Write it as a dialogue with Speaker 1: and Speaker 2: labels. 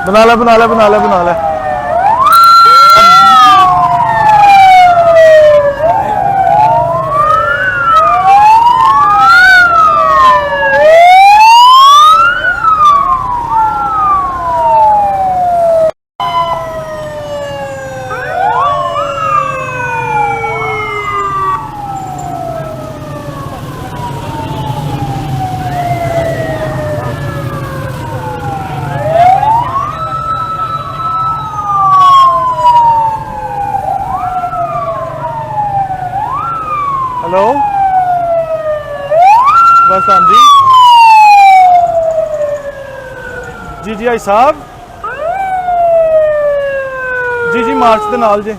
Speaker 1: बना ले बना ले बना ले बना ले। हेलो बस हाँ जी जी जी आई साहब जी जी मार्च के नाल जे